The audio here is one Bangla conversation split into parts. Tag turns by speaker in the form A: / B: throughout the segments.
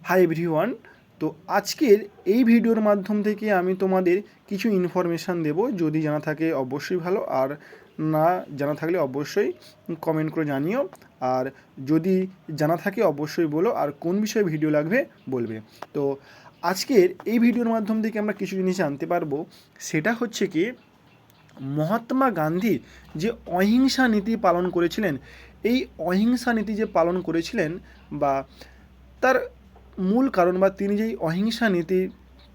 A: Hi everyone. তো আজকের এই ভিডিওর মাধ্যম থেকে আমি তোমাদের কিছু ইনফরমেশান দেব। যদি জানা থাকে অবশ্যই ভালো, আর না জানা থাকলে অবশ্যই কমেন্ট করে জানিও। আর যদি জানা থাকে অবশ্যই বলো, আর কোন বিষয়ে ভিডিও লাগবে বলবে। তো আজকের এই ভিডিওর মাধ্যম থেকে আমরা কিছু জিনিস জানতে পারবো। সেটা হচ্ছে কি, মহাত্মা গান্ধী যে অহিংসা নীতি পালন করেছিলেন, এই অহিংসা নীতি যে পালন করেছিলেন বা তার মূল কারণ, বা তিনি যেই অহিংসা নীতি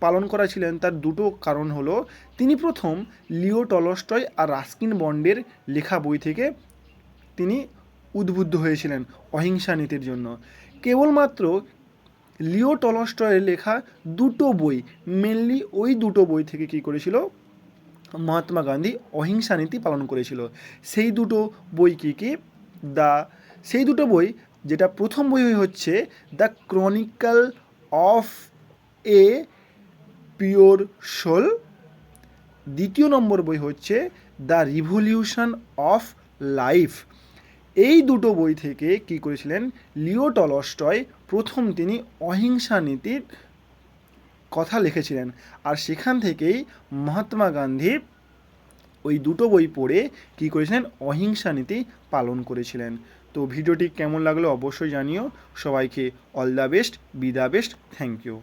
A: পালন করা ছিলেন তার দুটো কারণ হলো, তিনি প্রথম লিও টলস্টয় আর রাস্কিন বন্ডের লেখা বই থেকে তিনি উদ্বুদ্ধ হয়েছিলেন অহিংসা নীতির জন্য। কেবলমাত্র লিও টলস্টয়ের লেখা দুটো বই, মেনলি ওই দুটো বই থেকে কী করেছিল মহাত্মা গান্ধী অহিংসা নীতি পালন করেছিল। সেই দুটো বই কী কী? সেই দুটো বই, যেটা প্রথম বই হচ্ছে the chronicle of a pure soul, দ্বিতীয় নম্বর বই হচ্ছে দ্য রিভলিউশন অফ লাইফ। এই দুটো বই থেকে কী করেছিলেন লিও টলস্টয়, প্রথম তিনি অহিংসা নীতির কথা লিখেছিলেন। আর সেখান থেকেই মহাত্মা গান্ধী ওই দুটো বই পড়ে কী করেছিলেন, অহিংসা নীতি পালন করেছিলেন। তো ভিডিওটি কেমন লাগলো অবশ্যই জানিও। সবাইকে all the best, be the best, thank you.